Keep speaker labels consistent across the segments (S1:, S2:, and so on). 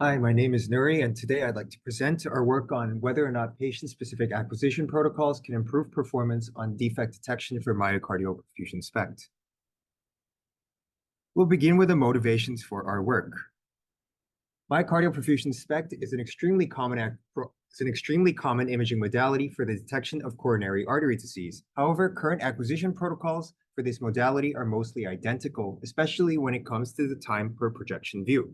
S1: Hi, my name is Nuri, and today I'd like to present our work on whether or not patient-specific acquisition protocols can improve performance on defect detection for myocardial perfusion SPECT. We'll begin with the motivations for our work. Myocardial perfusion SPECT is an extremely common imaging modality for the detection of coronary artery disease. However, current acquisition protocols for this modality are mostly identical, especially when it comes to the time per projection view.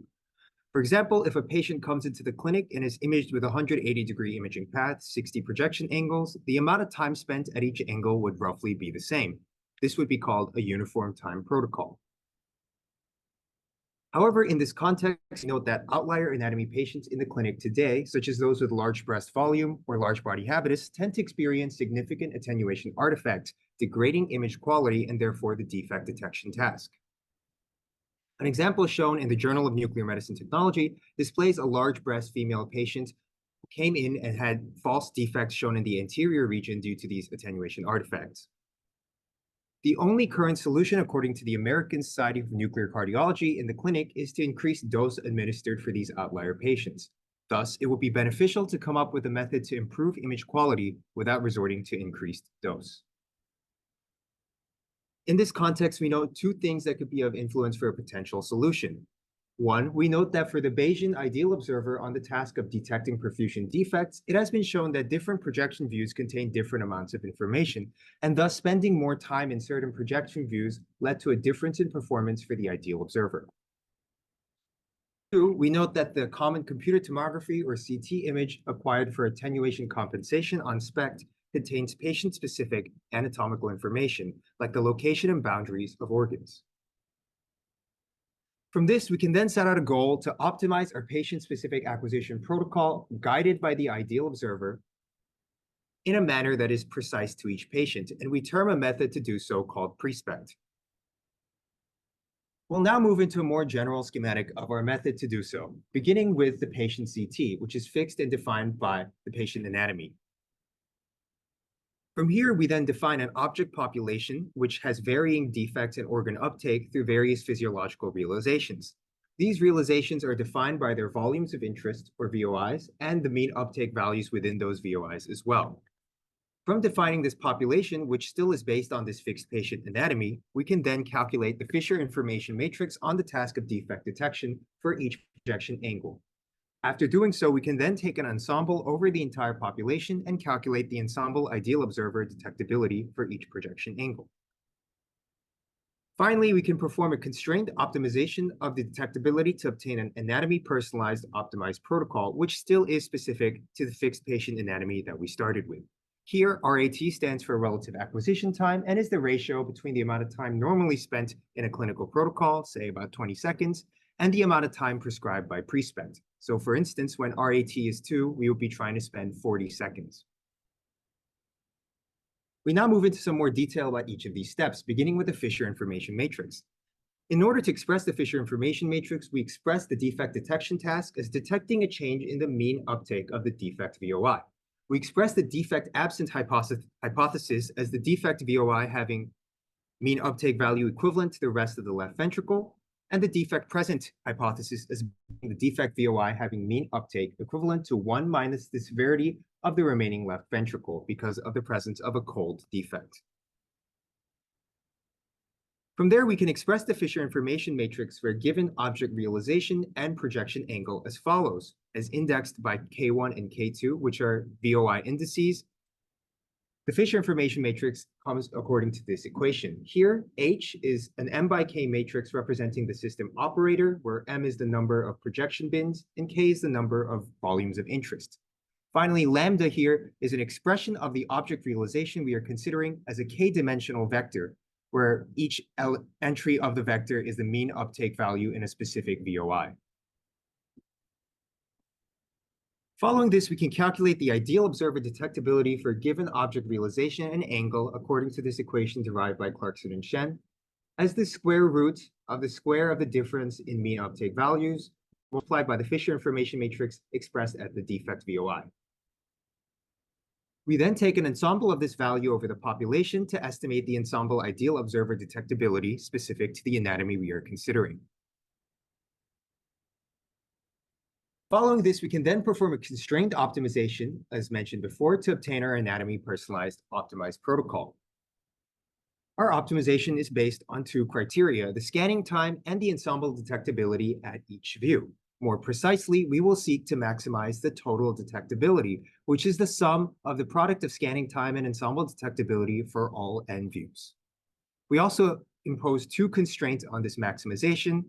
S1: For example, if a patient comes into the clinic and is imaged with a 180-degree imaging path, 60 projection angles, the amount of time spent at each angle would roughly be the same. This would be called a uniform time protocol. However, in this context, note that outlier anatomy patients in the clinic today, such as those with large breast volume or large body habitus, tend to experience significant attenuation artifacts, degrading image quality and therefore the defect detection task. An example shown in the Journal of Nuclear Medicine Technology displays a large breast female patient who came in and had false defects shown in the anterior region due to these attenuation artifacts. The only current solution, according to the American Society of Nuclear Cardiology in the clinic, is to increase dose administered for these outlier patients. Thus, it would be beneficial to come up with a method to improve image quality without resorting to increased dose. In this context, we note two things that could be of influence for a potential solution. One, we note that for the Bayesian ideal observer on the task of detecting perfusion defects, it has been shown that different projection views contain different amounts of information, and thus spending more time in certain projection views led to a difference in performance for the ideal observer. Two, we note that the common computer tomography or CT image acquired for attenuation compensation on SPECT contains patient-specific anatomical information, like the location and boundaries of organs. From this, we can then set out a goal to optimize our patient-specific acquisition protocol guided by the ideal observer in a manner that is precise to each patient, and we term a method to do so called PRESPECT. We'll now move into a more general schematic of our method to do so, beginning with the patient CT, which is fixed and defined by the patient anatomy. From here, we then define an object population which has varying defects in organ uptake through various physiological realizations. These realizations are defined by their volumes of interest, or VOIs, and the mean uptake values within those VOIs as well. From defining this population, which still is based on this fixed patient anatomy, we can then calculate the Fisher information matrix on the task of defect detection for each projection angle. After doing so, we can then take an ensemble over the entire population and calculate the ensemble ideal observer detectability for each projection angle. Finally, we can perform a constrained optimization of the detectability to obtain an anatomy personalized optimized protocol, which still is specific to the fixed patient anatomy that we started with. Here, RAT stands for relative acquisition time and is the ratio between the amount of time normally spent in a clinical protocol, say about 20 seconds, and the amount of time prescribed by PRESPECT. So for instance, when RAT is 2, we will be trying to spend 40 seconds. We now move into some more detail about each of these steps, beginning with the Fisher information matrix. In order to express the Fisher information matrix, we express the defect detection task as detecting a change in the mean uptake of the defect VOI. We express the defect absent hypothesis as the defect VOI having mean uptake value equivalent to the rest of the left ventricle, and the defect present hypothesis as the defect VOI having mean uptake equivalent to 1 minus the severity of the remaining left ventricle because of the presence of a cold defect. From there, we can express the Fisher information matrix for a given object realization and projection angle as follows, as indexed by K1 and K2, which are VOI indices. The Fisher information matrix comes according to this equation. Here, H is an M by K matrix representing the system operator, where M is the number of projection bins and K is the number of volumes of interest. Finally, lambda here is an expression of the object realization we are considering as a K-dimensional vector, where each entry of the vector is the mean uptake value in a specific VOI. Following this, we can calculate the ideal observer detectability for a given object realization and angle according to this equation derived by Clarkson and Shen as the square root of the square of the difference in mean uptake values multiplied by the Fisher information matrix expressed at the defect VOI. We then take an ensemble of this value over the population to estimate the ensemble ideal observer detectability specific to the anatomy we are considering. Following this, we can then perform a constrained optimization, as mentioned before, to obtain our anatomy personalized optimized protocol. Our optimization is based on two criteria, the scanning time and the ensemble detectability at each view. More precisely, we will seek to maximize the total detectability, which is the sum of the product of scanning time and ensemble detectability for all n views. We also impose two constraints on this maximization,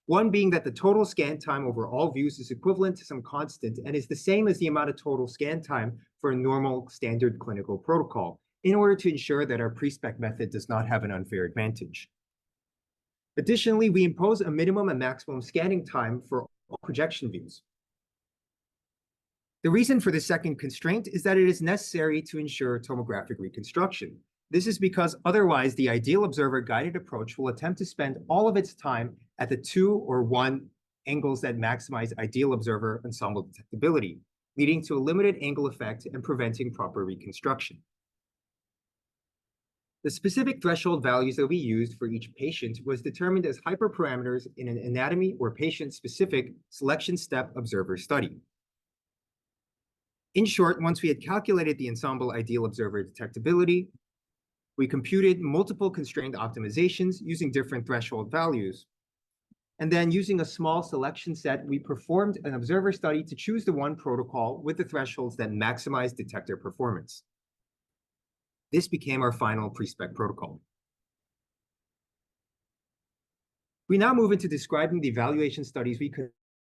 S1: one being that the total scan time over all views is equivalent to some constant and is the same as the amount of total scan time for a normal standard clinical protocol, in order to ensure that our PRESPECT method does not have an unfair advantage. Additionally, we impose a minimum and maximum scanning time for all projection views. The reason for the second constraint is that it is necessary to ensure tomographic reconstruction. This is because otherwise the ideal observer guided approach will attempt to spend all of its time at the 2 or 1 angles that maximize ideal observer ensemble detectability, leading to a limited angle effect and preventing proper reconstruction. The specific threshold values that we used for each patient was determined as hyperparameters in an anatomy or patient-specific selection step observer study. In short, once we had calculated the ensemble ideal observer detectability, we computed multiple constrained optimizations using different threshold values. And then using a small selection set, we performed an observer study to choose the one protocol with the thresholds that maximize detector performance. This became our final PRESPECT protocol. We now move into describing the evaluation studies we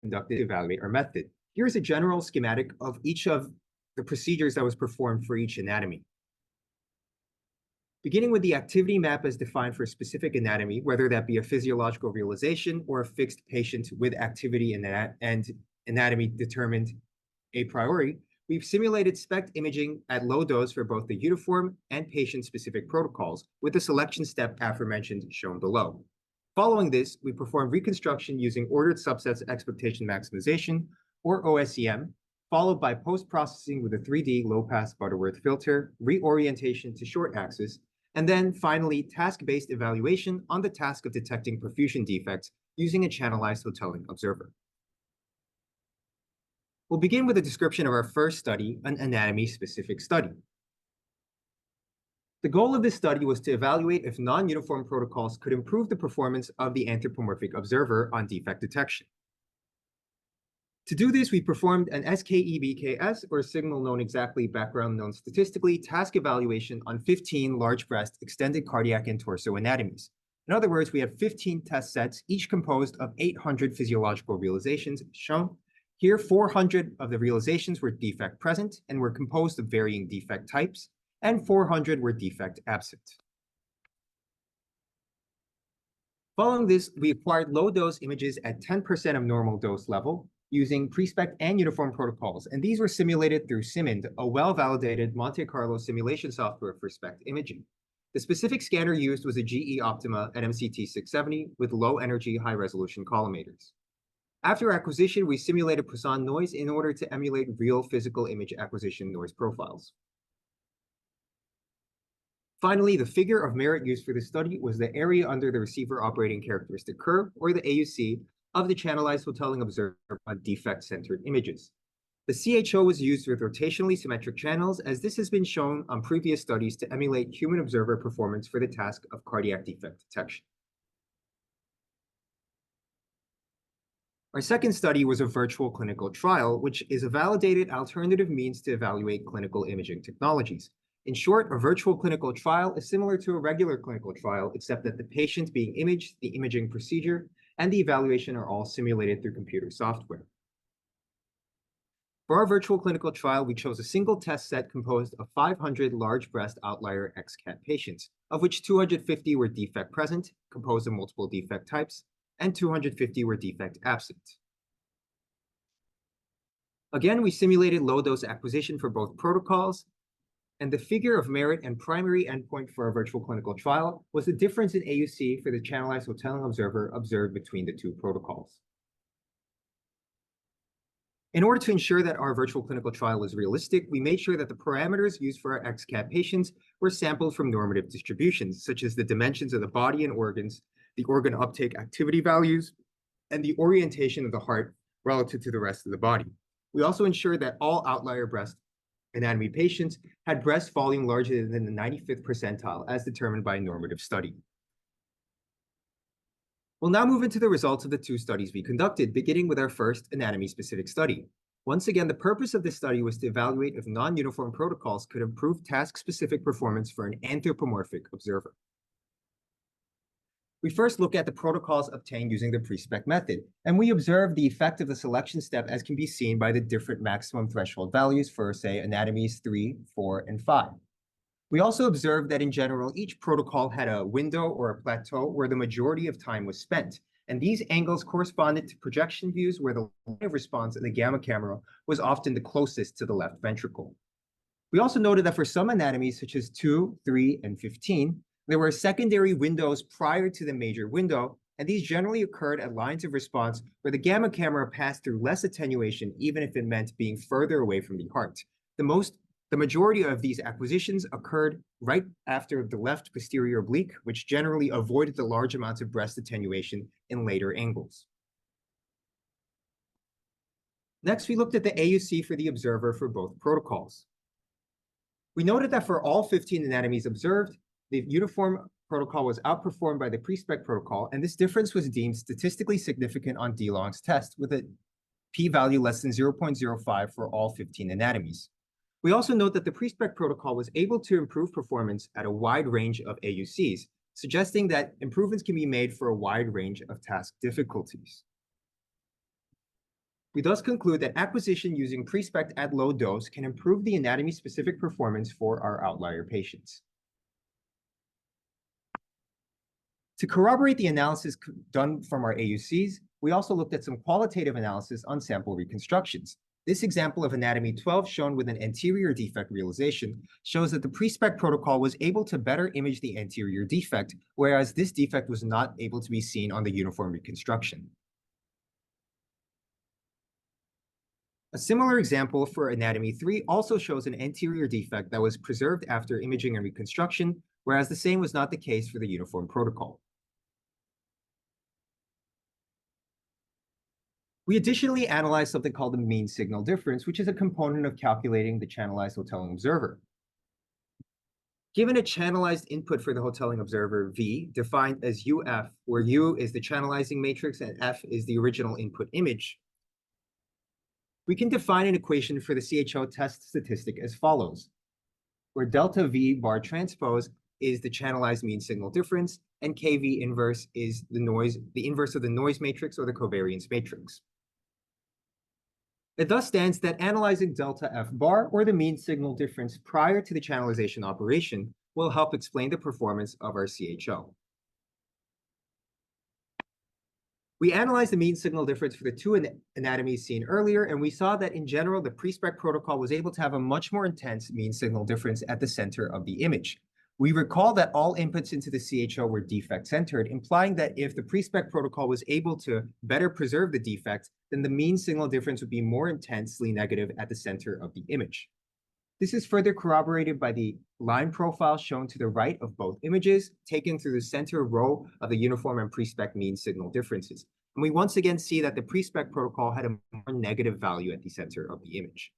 S1: conducted to evaluate our method. Here's a general schematic of each of the procedures that was performed for each anatomy. Beginning with the activity map as defined for a specific anatomy, whether that be a physiological realization or a fixed patient with activity and anatomy determined a priori, we've simulated SPECT imaging at low dose for both the uniform and patient-specific protocols, with the selection step aforementioned shown below. Following this, we perform reconstruction using ordered subsets expectation maximization, or OSEM, followed by post-processing with a 3D low-pass Butterworth filter, reorientation to short axis, and then finally task-based evaluation on the task of detecting perfusion defects using a channelized Hotelling observer. We'll begin with a description of our first study, an anatomy-specific study. The goal of this study was to evaluate if non-uniform protocols could improve the performance of the anthropomorphic observer on defect detection. To do this, we performed an SKEBKS, or signal known exactly, background known statistically, task evaluation on 15 large breast extended cardiac and torso anatomies. In other words, we have 15 test sets, each composed of 800 physiological realizations shown. Here, 400 of the realizations were defect present and were composed of varying defect types, and 400 were defect absent. Following this, we acquired low-dose images at 10% of normal dose level using PRESPECT and uniform protocols, and these were simulated through SIMIND, a well-validated Monte Carlo simulation software for SPECT imaging. The specific scanner used was a GE Optima at MCT 670 with low-energy, high-resolution collimators. After acquisition, we simulated Poisson noise in order to emulate real physical image acquisition noise profiles. Finally, the figure of merit used for this study was the area under the receiver operating characteristic curve, or the AUC, of the channelized Hotelling observer on defect-centered images. The CHO was used with rotationally symmetric channels, as this has been shown on previous studies to emulate human observer performance for the task of cardiac defect detection. Our second study was a virtual clinical trial, which is a validated alternative means to evaluate clinical imaging technologies. In short, a virtual clinical trial is similar to a regular clinical trial, except that the patient being imaged, the imaging procedure, and the evaluation are all simulated through computer software. For our virtual clinical trial, we chose a single test set composed of 500 large breast outlier XCAT patients, of which 250 were defect present, composed of multiple defect types, and 250 were defect absent. Again, we simulated low-dose acquisition for both protocols, and the figure of merit and primary endpoint for our virtual clinical trial was the difference in AUC for the channelized Hotelling observer observed between the two protocols. In order to ensure that our virtual clinical trial was realistic, we made sure that the parameters used for our XCAT patients were sampled from normative distributions, such as the dimensions of the body and organs, the organ uptake activity values, and the orientation of the heart relative to the rest of the body. We also ensured that all outlier breast anatomy patients had breast volume larger than the 95th percentile as determined by a normative study. We'll now move into the results of the two studies we conducted, beginning with our first anatomy-specific study. Once again, the purpose of this study was to evaluate if non-uniform protocols could improve task-specific performance for an anthropomorphic observer. We first look at the protocols obtained using the PRESPECT method, and we observe the effect of the selection step as can be seen by the different maximum threshold values for, say, anatomies 3, 4, and 5. We also observed that in general, each protocol had a window or a plateau where the majority of time was spent, and these angles corresponded to projection views where the line of response in the gamma camera was often the closest to the left ventricle. We also noted that for some anatomies, such as 2, 3, and 15, there were secondary windows prior to the major window, and these generally occurred at lines of response where the gamma camera passed through less attenuation, even if it meant being further away from the heart. The majority of these acquisitions occurred right after the left posterior oblique, which generally avoided the large amounts of breast attenuation in later angles. Next, we looked at the AUC for the observer for both protocols. We noted that for all 15 anatomies observed, the uniform protocol was outperformed by the PRESPECT protocol, and this difference was deemed statistically significant on DeLong's test with a p-value less than 0.05 for all 15 anatomies. We also note that the PRESPECT protocol was able to improve performance at a wide range of AUCs, suggesting that improvements can be made for a wide range of task difficulties. We thus conclude that acquisition using PRESPECT at low dose can improve the anatomy-specific performance for our outlier patients. To corroborate the analysis done from our AUCs, we also looked at some qualitative analysis on sample reconstructions. This example of anatomy 12 shown with an anterior defect realization shows that the PRESPECT protocol was able to better image the anterior defect, whereas this defect was not able to be seen on the uniform reconstruction. A similar example for anatomy 3 also shows an anterior defect that was preserved after imaging and reconstruction, whereas the same was not the case for the uniform protocol. We additionally analyzed something called the mean signal difference, which is a component of calculating the channelized Hotelling observer. Given a channelized input for the Hotelling observer V, defined as UF, where U is the channelizing matrix and F is the original input image, we can define an equation for the CHO test statistic as follows, where delta V bar transpose is the channelized mean signal difference, and KV inverse is the inverse of the noise matrix or the covariance matrix. It thus stands that analyzing delta F bar, or the mean signal difference prior to the channelization operation, will help explain the performance of our CHO. We analyzed the mean signal difference for the two anatomies seen earlier, and we saw that in general, the PRESPECT protocol was able to have a much more intense mean signal difference at the center of the image. We recall that all inputs into the CHO were defect-centered, implying that if the PRESPECT protocol was able to better preserve the defect, then the mean signal difference would be more intensely negative at the center of the image. This is further corroborated by the line profile shown to the right of both images, taken through the center row of the uniform and PRESPECT mean signal differences. And we once again see that the PRESPECT protocol had a more negative value at the center of the image.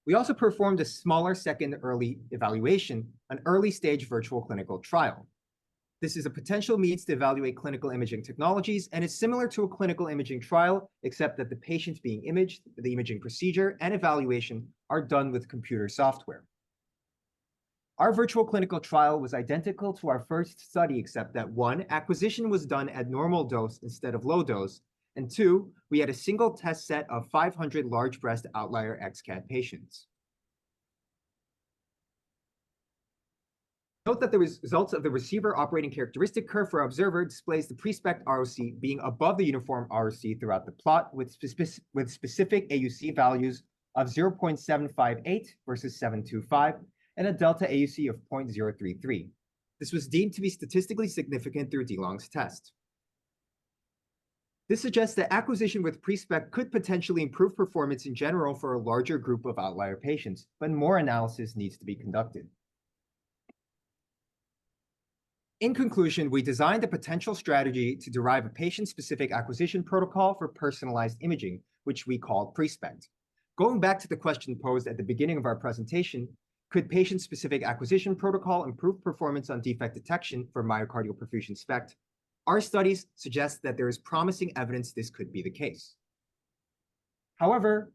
S1: We also performed a smaller second early evaluation, an early-stage virtual clinical trial. This is a potential means to evaluate clinical imaging technologies and is similar to a clinical imaging trial, except that the patients being imaged, the imaging procedure, and evaluation are done with computer software. Our virtual clinical trial was identical to our first study, except that 1, acquisition was done at normal dose instead of low dose, and 2, we had a single test set of 500 large breast outlier XCAD patients. Note that the results of the receiver operating characteristic curve for our observer displays the PRESPECT ROC being above the uniform ROC throughout the plot with specific AUC values of 0.758 versus 725 and a delta AUC of 0.033. This was deemed to be statistically significant through DeLong's test. This suggests that acquisition with PRESPECT could potentially improve performance in general for a larger group of outlier patients, but more analysis needs to be conducted. In conclusion, we designed a potential strategy to derive a patient-specific acquisition protocol for personalized imaging, which we call PRESPECT. Going back to the question posed at the beginning of our presentation, could patient-specific acquisition protocol improve performance on defect detection for myocardial perfusion SPECT? Our studies suggest that there is promising evidence this could be the case. However,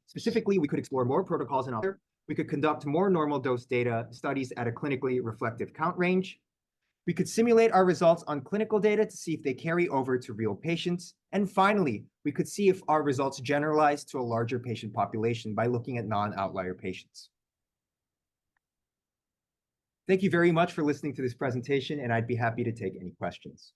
S1: specifically, we could explore more protocols and we could conduct more normal dose data studies at a clinically reflective count range. We could simulate our results on clinical data to see if they carry over to real patients. And finally, we could see if our results generalize to a larger patient population by looking at non-outlier patients. Thank you very much for listening to this presentation, and I'd be happy to take any questions.